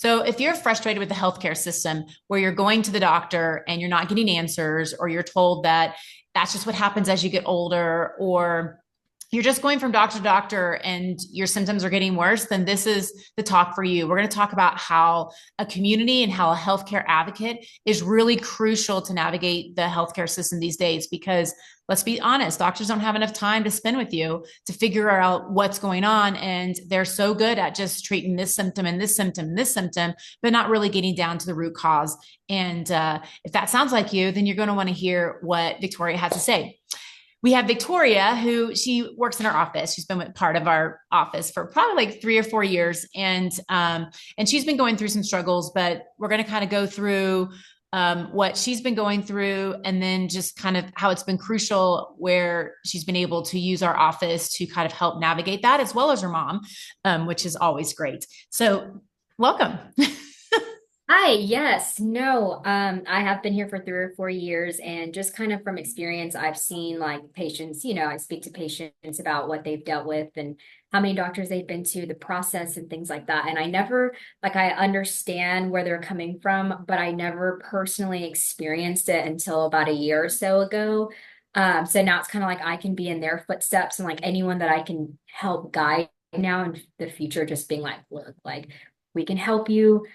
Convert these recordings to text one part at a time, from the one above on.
So if you're frustrated with the healthcare system where you're going to the doctor and you're not getting answers, or you're told that that's just what happens as you get older, or you're just going from doctor to doctor and your symptoms are getting worse, then this is the talk for you. We're going to talk about how a community and how a healthcare advocate is really crucial to navigate the healthcare system these days. Because let's be honest, doctors don't have enough time to spend with you to figure out what's going on. And they're so good at just treating this symptom and this symptom and this symptom, but not really getting down to the root cause. And if that sounds like you, then you're going to want to hear what Victoria has to say. We have Victoria, who she works in our office. She's been part of our office for probably like 3 or 4 years, and she's been going through some struggles. But we're going to kind of go through what she's been going through, and then just kind of how it's been crucial where she's been able to use our office to kind of help navigate that, as well as her mom, which is always great. So, welcome. Hi, yes, no, I have been here for 3 or 4 years, and just kind of from experience, I've seen like patients, I speak to patients about what they've dealt with and how many doctors they've been to, the process and things like that. And I never, like, I understand where they're coming from, but I never personally experienced it until about a year or so ago. So now it's kind of like I can be in their footsteps, and like anyone that I can help guide now in the future, just being like, look, like we can help you.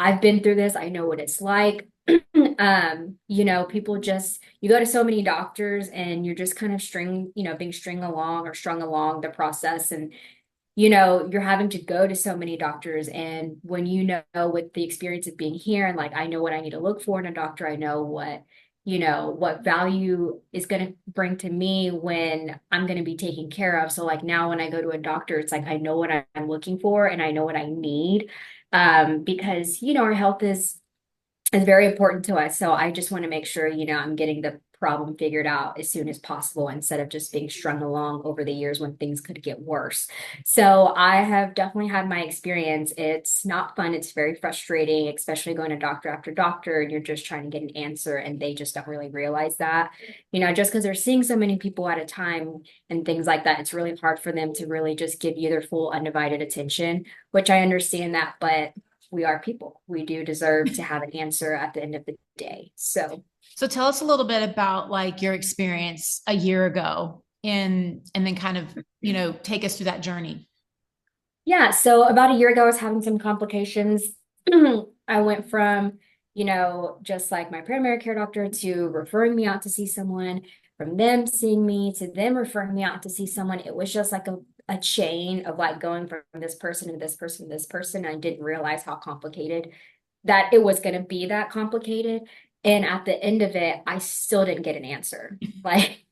I've been through this. I know what it's like. People just, you go to so many doctors and you're just kind of being string along or strung along the process. And, you're having to go to so many doctors. And when with the experience of being here, and like, I know what I need to look for in a doctor, I know what value is going to bring to me when I'm going to be taken care of. So like now when I go to a doctor, it's like I know what I'm looking for and I know what I need, because our health is very important to us. So I just want to make sure, I'm getting the problem figured out as soon as possible instead of just being strung along over the years when things could get worse. So I have definitely had my experience. It's not fun. It's very frustrating, especially going to doctor after doctor and you're just trying to get an answer and they just don't really realize that, just because they're seeing so many people at a time and things like that, it's really hard for them to really just give you their full undivided attention, which I understand that, but we are people. We do deserve to have an answer at the end of the day. So tell us a little bit about like your experience a year ago, and then kind of, take us through that journey. Yeah, so about a year ago, I was having some complications. I went from, just like my primary care doctor to referring me out to see someone, from them seeing me to them referring me out to see someone. It was just like a chain of like going from this person to this person to this person. I didn't realize how complicated that it was going to be that complicated. And at the end of it, I still didn't get an answer. Like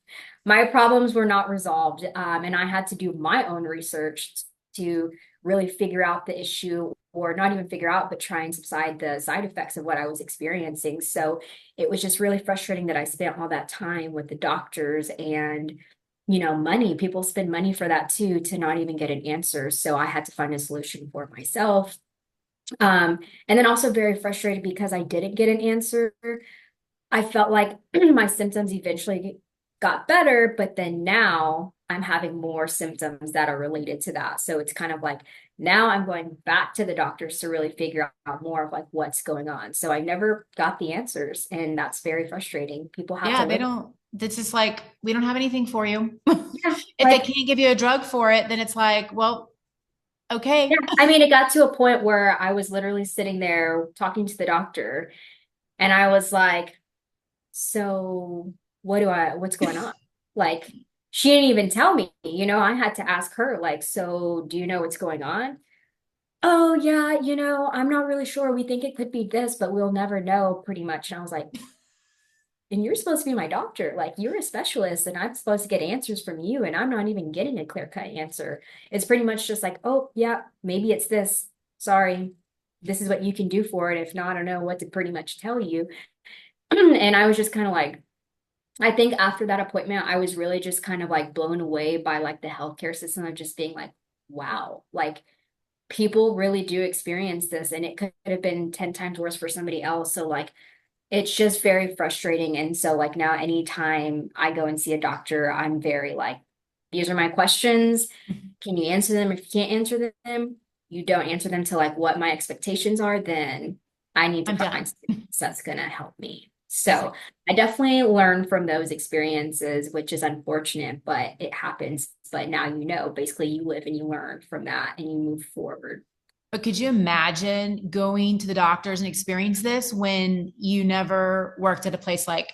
my problems were not resolved. And I had to do my own research to really figure out the issue, or not even figure out, but try and subside the side effects of what I was experiencing. So it was just really frustrating that I spent all that time with the doctors and money. People spend money for that too, to not even get an answer. So I had to find a solution for myself. And then also very frustrated because I didn't get an answer. I felt like my symptoms eventually got better, but then now I'm having more symptoms that are related to that. So it's kind of like now I'm going back to the doctors to really figure out more of like what's going on. So I never got the answers, and that's very frustrating. People have to Yeah, they live. don't, it's just like, we don't have anything for you. Yeah, If they like can't give you a drug for it, then it's like, well, yeah. okay. I mean, it got to a point where I was literally sitting there talking to the doctor, and I was like, so what's going on? Like, she didn't even tell me, I had to ask her, like, so do you know what's going on? Oh, yeah, I'm not really sure. We think it could be this, but we'll never know, pretty much. And I was like, and you're supposed to be my doctor. Like, you're a specialist, and I'm supposed to get answers from you, and I'm not even getting a clear-cut answer. It's pretty much just like, oh, yeah, maybe it's this. Sorry, this is what you can do for it. If not, I don't know what to pretty much tell you. And I was just kind of like, I think after that appointment, I was really just kind of like blown away by like the healthcare system of just being like, wow, like people really do experience this, and it could have been 10 times worse for somebody else. So like it's just very frustrating. And so like now anytime I go and see a doctor, I'm very like, these are my questions. Can you answer them? If you can't answer them, you don't answer them to like what my expectations are, then I need to I'm find done. something else that's going to help me. So Exactly. I definitely learned from those experiences, which is unfortunate, but it happens. But now you know, basically you live and you learn from that and you move forward. But could you imagine going to the doctors and experience this when you never worked at a place like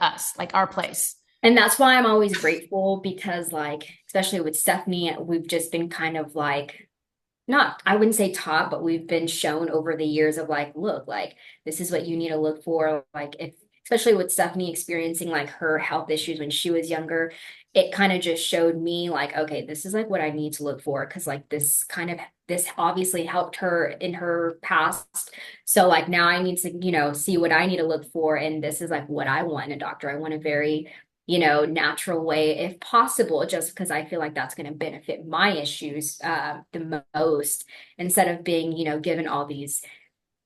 us, like our place? And that's why I'm always grateful because like, especially with Stephanie, we've just been kind of like, not, I wouldn't say taught, but we've been shown over the years of like, look, like this is what you need to look for. Like if, especially with Stephanie experiencing like her health issues when she was younger, it kind of just showed me like, okay, this is like what I need to look for. Cause like this obviously helped her in her past. So like now I need to, see what I need to look for. And this is like what I want in a doctor. I want a very, natural way if possible, just because I feel like that's going to benefit my issues the most instead of being, given all these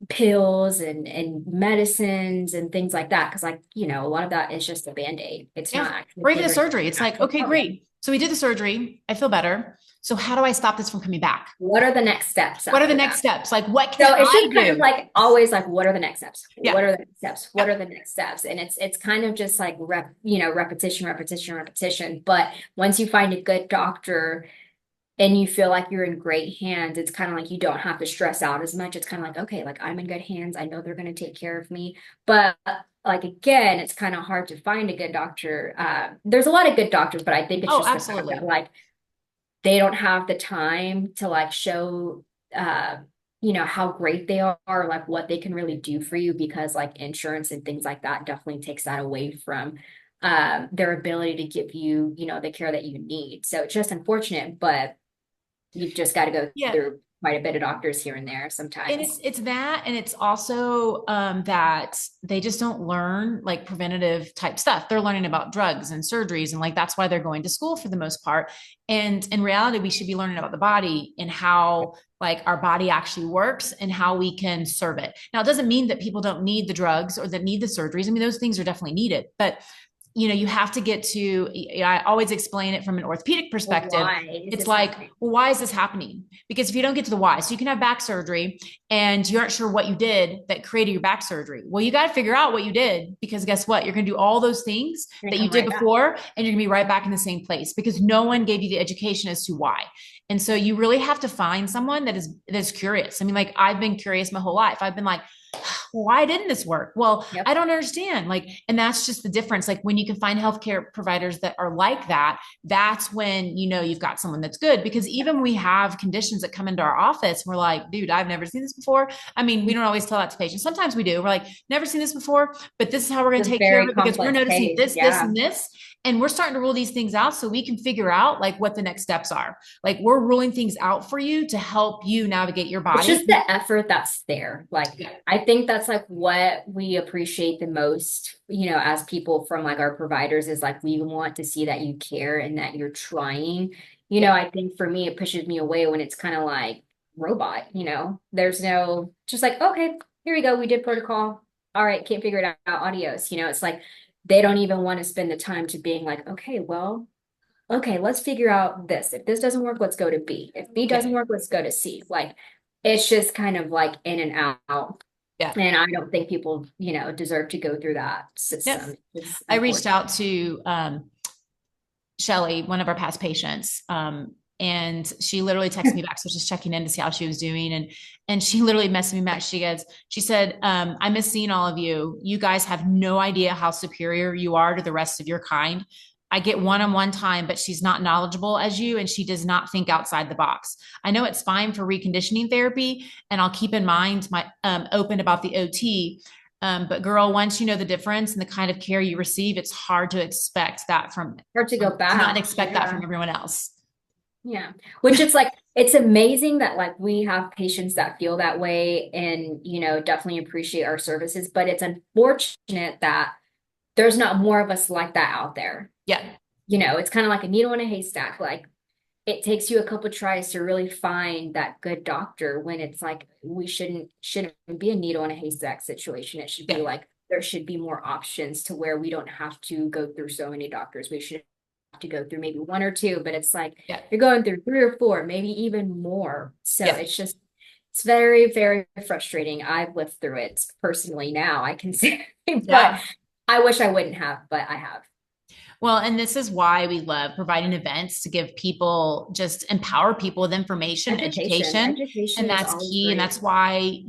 pills and medicines and things like that. Because like, a lot of that is just a band-aid. It's Yeah. not actually Or even the figuring out surgery. the It's like, actual okay, problem. great. So we did the surgery. I feel better. So how do I stop this from coming back? What are the next steps What are the after next that? steps? Like, what can So it's I just kind of do? like always like, what are the next steps? Yeah. What are the next steps? What Yeah. are the next steps? And it's kind of just like repetition, repetition, repetition. But once you find a good doctor and you feel like you're in great hands, it's kind of like you don't have to stress out as much. It's kind of like, okay, like I'm in good hands. I know they're going to take care of me. But like again, it's kind of hard to find a good doctor. There's a lot of good doctors, but I think it's Oh, just the fact that absolutely. like they don't have the time to like show how great they are, like what they can really do for you because like insurance and things like that definitely takes that away from their ability to give you, the care that you need. So it's just unfortunate, but you've just got to go Yeah. through quite a bit of doctors here and there And sometimes. it's that, and it's also that they just don't learn like preventative type stuff. They're learning about drugs and surgeries, and like that's why they're going to school for the most part. And in reality, we should be learning about the body and how like our body actually works and how we can serve it. Now, it doesn't mean that people don't need the drugs or that need the surgeries. I mean, those things are definitely needed, but you have to get to, I always explain it from an orthopedic Well, perspective. why is It's this like, happening? well, why is this happening? Because if you don't get to the why, so you can have back surgery and you aren't sure what you did that created your back surgery. Well, you got to figure out what you did because guess what? You're going to do all those things You're gonna that you come did right back. before and you're going to be right back in the same place because no one gave you the education as to why. And so you really have to find someone that's curious. I mean, like I've been curious my whole life. I've been like, why didn't this work? Well, I Yep. don't understand. Like, and that's just the difference. Like when you can find healthcare providers that are like that, that's when you've got someone that's good. Because even when we have conditions that come into our office, we're like, dude, I've never seen this before. I mean, we don't always tell that to patients. Sometimes we do. We're like, never seen this before, but this is how we're going It's to a take care of very it because we're complex noticing case. this, Yeah. and this. And we're starting to rule these things out so we can figure out like what the next steps are. Like we're ruling things out for you to help you navigate your It's body. just the effort that's there. Like, Yeah. I think that's like what we appreciate the most, as people from like our providers is like we want to see that you care and that you're trying. Yeah. I think for me, it pushes me away when it's kind of like robot, there's no just like, okay, here we go. We did protocol. All right, can't figure it out. Adios. It's like they don't even want to spend the time to being like, okay, well, okay, let's figure out this. If this doesn't work, let's go to B. If B Yeah. doesn't work, let's go to C. Like it's just kind of like in and out. Yeah. And I don't think people, deserve to go through that Yep. system. It's I reached unfortunate. out to Shelly, one of our past patients, and she literally texted me back. So just checking in to see how she was doing, and she literally messaged me back. She said, "I miss seeing all of you. You guys have no idea how superior you are to the rest of your kind. I get one-on-one time, but she's not knowledgeable as you, and she does not think outside the box. I know it's fine for reconditioning therapy, and I'll keep in mind my open about the OT." But girl, once you know the difference and the kind of care you receive, it's hard to expect that Hard to go to not back. expect that Yeah. from everyone else. Yeah. Which it's like, it's amazing that like we have patients that feel that way and, definitely appreciate our services, but it's unfortunate that there's not more of us like that out there. Yeah. It's kind of like a needle in a haystack. Like it takes you a couple tries to really find that good doctor when it's like we shouldn't be a needle in a haystack situation. It should be Yeah. like there should be more options to where we don't have to go through so many doctors. We should to go through maybe one or two, but it's like Yeah. you're going through three or four, maybe even more. So Yeah. it's very, very frustrating. I've lived through it personally now, I can say, but Yeah. I wish I wouldn't have, but I have. Well, and this is why we love providing events to give people, just empower people with information, education. Education And is that's always key. And great. that's why,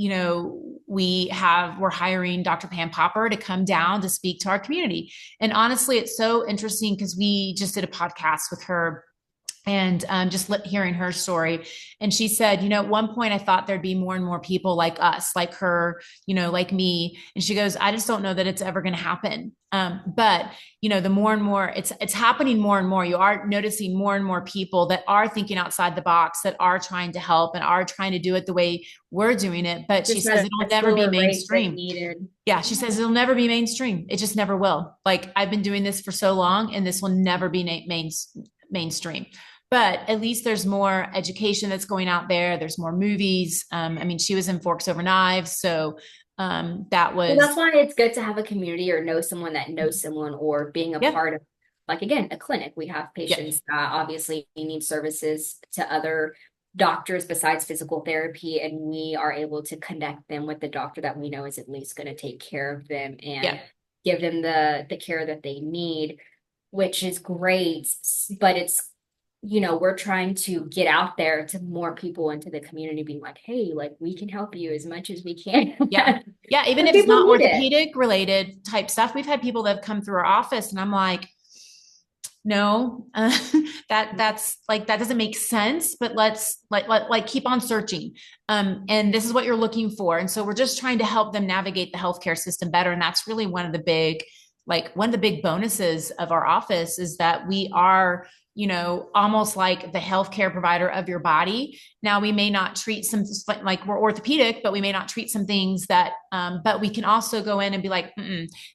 we're hiring Dr. Pam Popper to come down to speak to our community. And honestly, it's so interesting because we just did a podcast with her and hearing her story. And she said, at one point I thought there'd be more and more people like us, like her, like me. And she goes, I just don't know that it's ever going to happen. But the more and more it's happening more and more, you are noticing more and more people that are thinking outside the box, that are trying to help and are trying to do it the way we're doing it. But she Just says at it'll a never be slower rate than mainstream. needed. Yeah, she says it'll never be mainstream. It just never will. Like, I've been doing this for so long, and this will never be mainstream. But at least there's more education that's going out there. There's more movies. I mean, she was in Forks Over Knives, so that Well, was that's why it's good to have a community or know someone that knows someone or being a yeah, part of, like, again, a clinic. We have yeah, patients that obviously need services to other doctors besides physical therapy, and we are able to connect them with the doctor that we know is at least going to take care of them yeah. and give them the care that they need, which is great. But it's, we're trying to get out there to more people into the community, being like, hey, like, we can help you as much as we can. Yeah. Yeah. Even Because if it's people not need it. orthopedic related type stuff, we've had people that have come through our office and I'm like, no, that doesn't make sense, but let's keep on searching. And this is what you're looking for. And so we're just trying to help them navigate the healthcare system better. And that's really one of the big bonuses of our office is that we are, almost like the healthcare provider of your body. Now, we may not treat some, like we're orthopedic, but we may not treat some things but we can also go in and be like,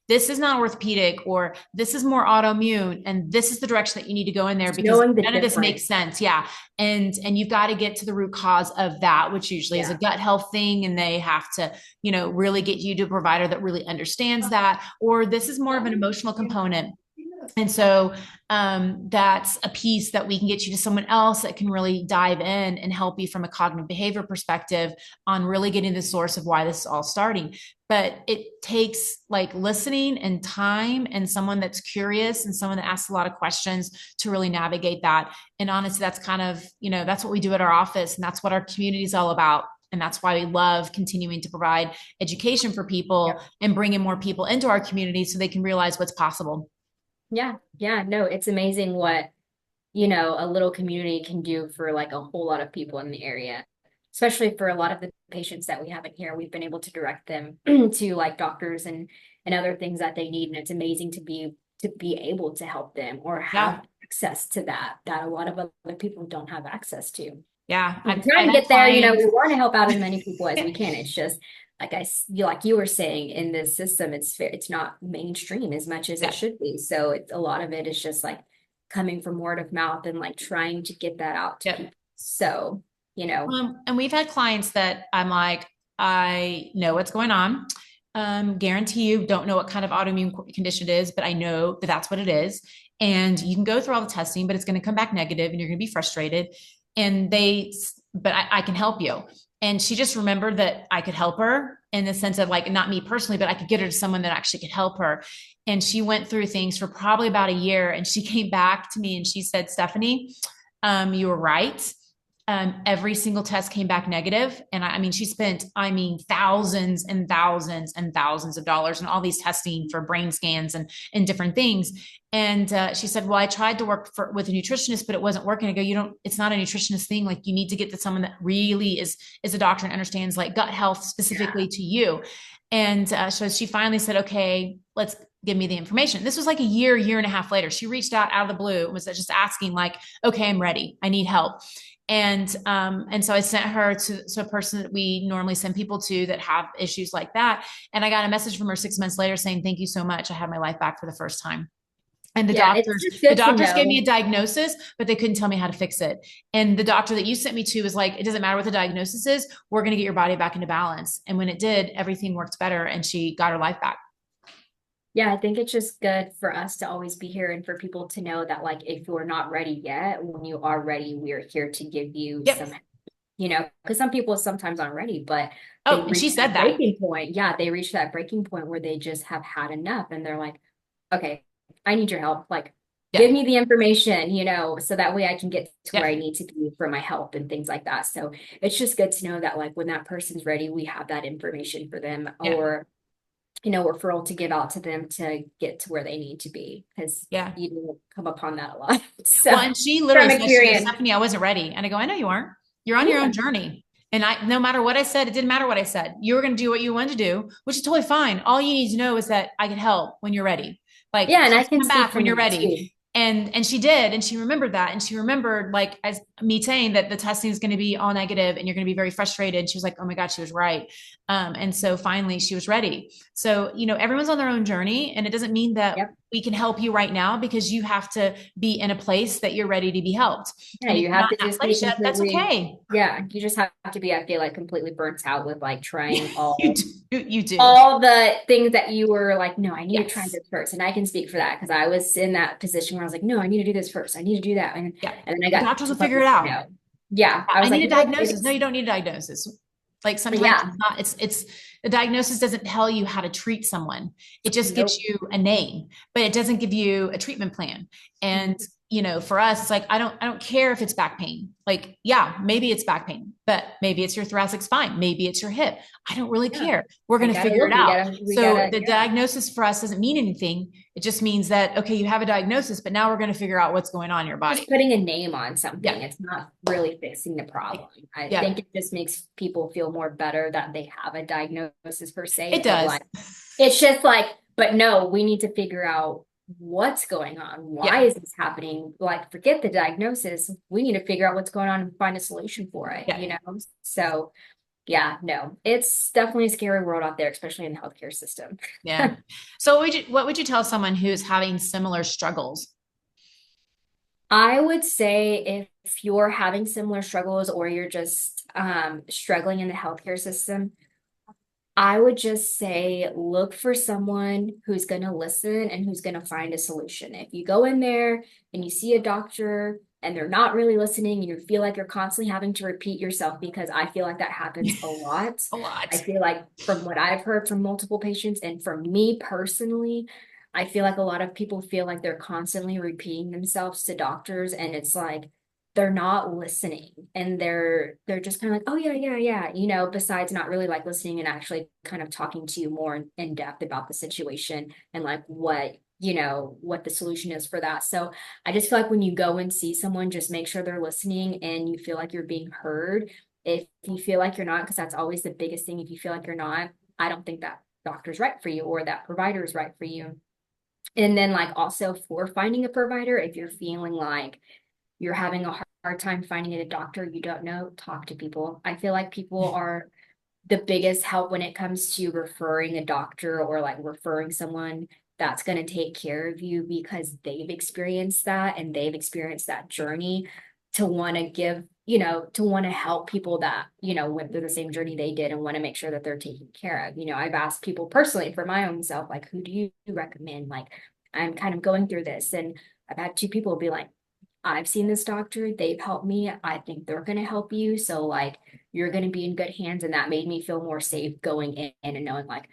this is not orthopedic, or this is more autoimmune, and this is the direction that you need to go in there Just because knowing the none of this makes difference. sense. Yeah. And you've got to get to the root cause of that, which usually is a Yeah. gut health thing. And they have to, really get you to a provider that really understands that, or this is more of an emotional component. And so that's a piece that we can get you to someone else that can really dive in and help you from a cognitive behavior perspective on really getting the source of why this is all starting. But it takes like listening and time and someone that's curious and someone that asks a lot of questions to really navigate that. And honestly, that's kind of, that's what we do at our office. And that's what our community is all about. And that's why we love continuing to provide education for people Yep. and bringing more people into our community so they can realize what's possible. Yeah. Yeah. No, it's amazing what, a little community can do for like a whole lot of people in the area. Especially for a lot of the patients that we have in here, we've been able to direct them to like doctors and other things that they need. And it's amazing to be able to help them or Yeah. have access to that a lot of other people don't have access to. Yeah, We're trying I've to had get there, we clients. want to help out as many people as we can. It's just like you were saying, in this system, it's not mainstream as much as it Yeah, should be. So it's a lot of it is just like coming from word of mouth and like trying to get that out to yeah. people. So, And we've had clients that I'm like, I know what's going on. Guarantee you don't know what kind of autoimmune condition it is, but I know that that's what it is. And you can go through all the testing, but it's going to come back negative and you're going to be frustrated. But I can help you. And she just remembered that I could help her in the sense of like, not me personally, but I could get her to someone that actually could help her. And she went through things for probably about a year. And she came back to me and she said, Stephanie, you were right. Every single test came back negative. And I mean, she spent, thousands and thousands and thousands of dollars on all these testing for brain scans and different things. And she said, well, I tried to work with a nutritionist, but it wasn't working. I go, it's not a nutritionist thing. Like, you need to get to someone that really is a doctor and understands like gut health specifically to you. And so she finally said, okay, let's give me the information. This was like a year and a half later. She reached out of the blue and was just asking like, okay, I'm ready. I need help. And so I sent her to a person that we normally send people to that have issues like that. And I got a message from her 6 months later saying, thank you so much. I had my life back for the first time. And the yeah, it's doctors, just the good to doctors gave me a know. diagnosis, but they couldn't tell me how to fix it. And the doctor that you sent me to was like, it doesn't matter what the diagnosis is. We're going to get your body back into balance. And when it did, everything worked better and she got her life back. Yeah, I think it's just good for us to always be here and for people to know that like if you're not ready yet, when you are ready, we're here to give you some, Yep. because some people sometimes aren't ready, but they Oh, and reach she that said that. breaking point. Yeah, they reach that breaking point where they just have had enough and they're like, okay, I need your help. Like, give Yeah. me the information, so that way I can get to where Yeah. I need to be for my help and things like that. So it's just good to know that like when that person's ready, we have that information for them Yeah. or referral to give out to them to get to where they need to be because Yeah. you do come upon that a lot. So Well, and she literally from said, she goes, experience. Stephanie, I wasn't ready. And I go, I know you aren't. You're on your Yeah. own journey. And no matter what I said, it didn't matter what I said. You were going to do what you wanted to do, which is totally fine. All you need to know is that I can help when you're ready. Like, Yeah, and I just can come speak back for when you're me ready. too. And she did, and she remembered that, and she remembered like as me saying that the testing is going to be all negative, and you're going to be very frustrated. She was like, "Oh my God, she was right." And so finally, she was ready. So everyone's on their own journey, and it doesn't mean that Yep. we can help you right now because you have to be in a place that you're ready to be helped. Yeah, And if you you're have not to in that just be place yet, that's completely, okay. yeah, you just have to be, I feel like, completely burnt out with like trying You do. You do. all the things that you were like, no, I need to try Yes. this first. And I can speak for that because I was in that position where I was like, no, I need to do this first. I need to do that. Yeah. And then I The got doctors to will the point figure where it out. no. Yeah. I I was need like, a no, diagnosis. No, it's you don't need a diagnosis. Like sometimes yeah. it's not, it's the diagnosis doesn't tell you how to treat someone. It just gives Nope. you a name, but it doesn't give you a treatment plan. And for us, it's like I don't care if it's back pain. Like, yeah, maybe it's back pain, but maybe it's your thoracic spine, maybe it's your hip. I don't really Yeah. care. We're I going to gotta figure it look. out. We So gotta, the yeah. diagnosis for us doesn't mean anything. It just means that, okay, you have a diagnosis, but now we're going to figure out what's going on in your body. Just putting a name on something. Yeah. It's not really fixing the Like, problem. I yeah, think it just makes people feel more better that they have a diagnosis per se it of does. like, it's just like, but no, we need to figure out what's going on. Why Yeah. is this happening? Like, forget the diagnosis. We need to figure out what's going on and find a solution for it, Yeah. So yeah, no, it's definitely a scary world out there, especially in the healthcare system. Yeah. So what would you tell someone who's having similar struggles? I would say if you're having similar struggles or you're just struggling in the healthcare system, I would just say look for someone who's going to listen and who's going to find a solution. If you go in there and you see a doctor and they're not really listening and you feel like you're constantly having to repeat yourself, because I feel like that happens a lot. A I lot. feel like from what I've heard from multiple patients and from me personally, I feel like a lot of people feel like they're constantly repeating themselves to doctors and it's like they're not listening and they're just kind of like, oh yeah, yeah, yeah, besides not really like listening and actually kind of talking to you more in depth about the situation and like what the solution is for that. So I just feel like when you go and see someone, just make sure they're listening and you feel like you're being heard. If you feel like you're not, because that's always the biggest thing, if you feel like you're not, I don't think that doctor's right for you or that provider is right for you. And then like also for finding a provider, if you're feeling like you're having a hard time finding a doctor you don't know, talk to people. I feel like people are the biggest help when it comes to referring a doctor or like referring someone that's going to take care of you because they've experienced that and they've experienced that journey to want to give, to want to help people that, went through the same journey they did and want to make sure that they're taken care of. I've asked people personally for my own self, like, who do you recommend? Like, I'm kind of going through this. And I've had two people be like, I've seen this doctor, they've helped me. I think they're going to help you. So, like, you're going to be in good hands. And that made me feel more safe going in and knowing, like,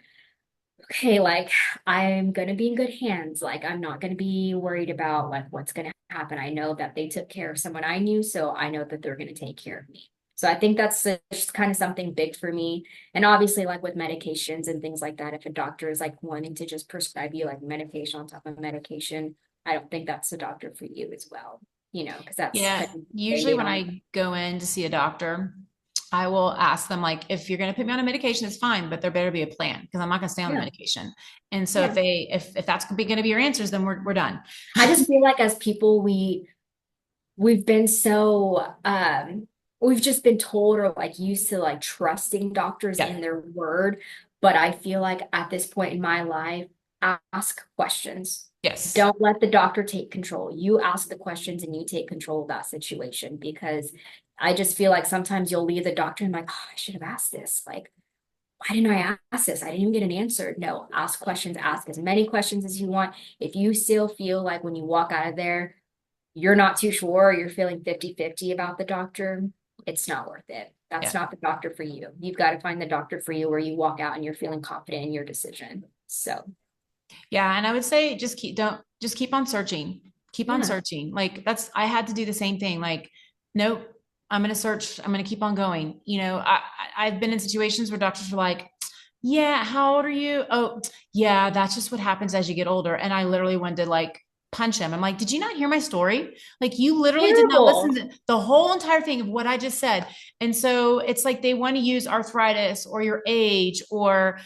okay, like, I'm going to be in good hands. Like, I'm not going to be worried about, like, what's going to happen. I know that they took care of someone I knew. So, I know that they're going to take care of me. So, I think that's just kind of something big for me. And obviously, like, with medications and things like that, if a doctor is like wanting to just prescribe you like medication on top of medication, I don't think that's the doctor for you as well, because that's Yeah. kind of Usually band-aid when on. I go in to see a doctor, I will ask them like, if you're going to put me on a medication, it's fine, but there better be a plan because I'm not going to stay on the Yeah. medication. And so Yeah. if that's going to be your answers, then we're done. I just feel like as people, we've been so we've just been told or like used to like trusting doctors Yeah. in their word. But I feel like at this point in my life, ask questions. Yes. Don't let the doctor take control. You ask the questions and you take control of that situation because I just feel like sometimes you'll leave the doctor and like, oh, I should have asked this. Like, why didn't I ask this? I didn't even get an answer. No, ask questions, ask as many questions as you want. If you still feel like when you walk out of there, you're not too sure, you're feeling 50-50 about the doctor, it's not worth it. That's Yeah. not the doctor for you. You've got to find the doctor for you where you walk out and you're feeling confident in your decision. So, Yeah. And I would say just keep on searching. Keep on yeah. searching. Like I had to do the same thing. Like, nope, I'm going to search. I'm going to keep on going. I've been in situations where doctors were like, yeah, how old are you? Oh, yeah, that's just what happens as you get older. And I literally wanted to like punch him. I'm like, did you not hear my story? Like, you literally did not listen Terrible. to the whole entire thing of what I just said. And so it's like they want to use arthritis or your age or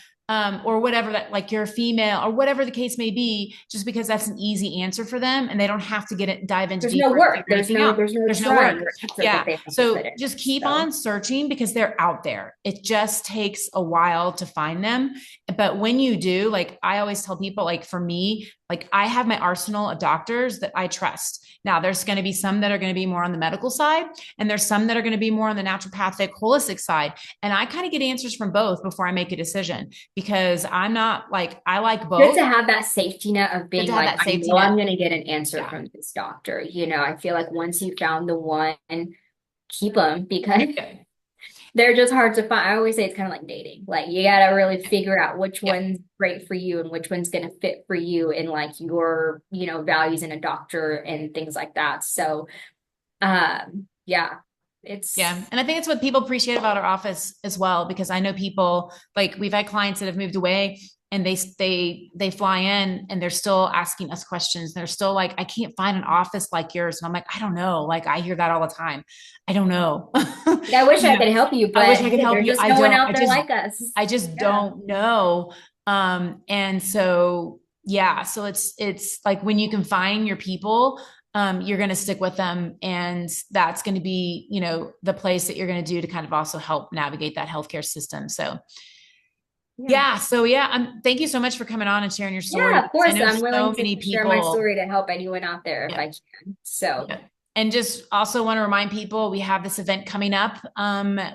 whatever that like you're a female or whatever the case may be, just because that's an easy answer for them and they don't have to dive into There's no deeper and work. figure anything out. There's no There's no trying work. or effort that Yeah. they have to put So in. just keep So, on searching because they're out there. It just takes a while to find them. But when you do, like I always tell people, like for me, like I have my arsenal of doctors that I trust. Now, there's going to be some that are going to be more on the medical side, and there's some that are going to be more on the naturopathic, holistic side. And I kind of get answers from both before I make a decision because I'm not like, I like good to both. have that safety net of Good being to have like, that I safety know I'm net. going to get an answer Yeah. from this doctor. I feel like once you found the one, keep them because Yeah. they're just hard to find. I always say it's kind of like dating. Like you got to really figure out which Yeah. one's great for you and which one's going to fit for you and like your, values in a doctor and things like that. So, yeah, it's Yeah. And I think it's what people appreciate about our office as well, because I know people like we've had clients that have moved away and they fly in and they're still asking us questions. They're still like, I can't find an office like yours. And I'm like, I don't know. Like I hear that all the time. I don't know. I wish You I know, could help you, I wish but I could hey, help there's you. just no one out there like us. I just Yeah. don't know. And so yeah, so it's like when you can find your people, you're going to stick with them. And that's going to be, the place that you're going to do to kind of also help navigate that healthcare system. So Yeah. yeah. So yeah, thank you so much for coming on and sharing your story. Yeah, of I course. know I'm willing so to many share my people. story to help anyone out there if Yeah. I can. So Yeah. And just also want to remind people we have this event coming up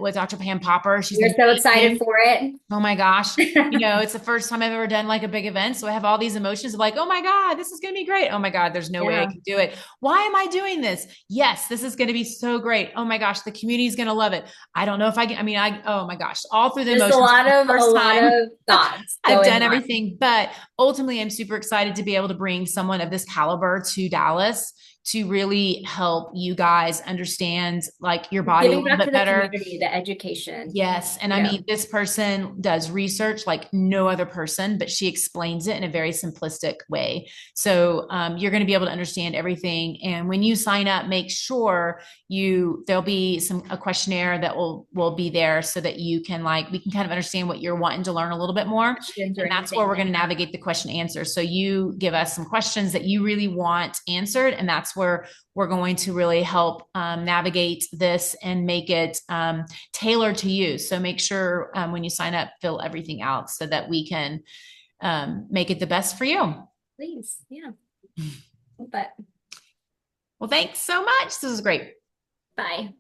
with Dr. Pam Popper. She's we're so excited amazing. for it. Oh my gosh. It's the first time I've ever done like a big event. So I have all these emotions of like, oh my God, this is going to be great. Oh my God, there's no way I Yeah. can do it. Why am I doing this? Yes, this is going to be so great. Oh my gosh, the community is going to love it. I don't know if I can, oh my gosh, all through the Just emotions. For the a first lot time of thoughts I've going done on. everything, but ultimately I'm super excited to be able to bring someone of this caliber to Dallas to really help you guys understand like your body a Giving little back bit to the better. community, the education, Yes. And I mean, this person does research like no other person, but she explains it in a very simplistic way. So you're going to be able to understand everything. And when you sign up, make sure there'll be a questionnaire that will be there so that we can kind of understand what you're wanting to learn a little bit more. questions or And that's where anything we're like going to that. navigate the question answer. So you give us some questions that you really want answered. And that's where we're going to really help navigate this and make it tailored to you. So make sure when you sign up, fill everything out so that we can make it the best for you. Please. Yeah. But Well, thanks so much. This is great. bye.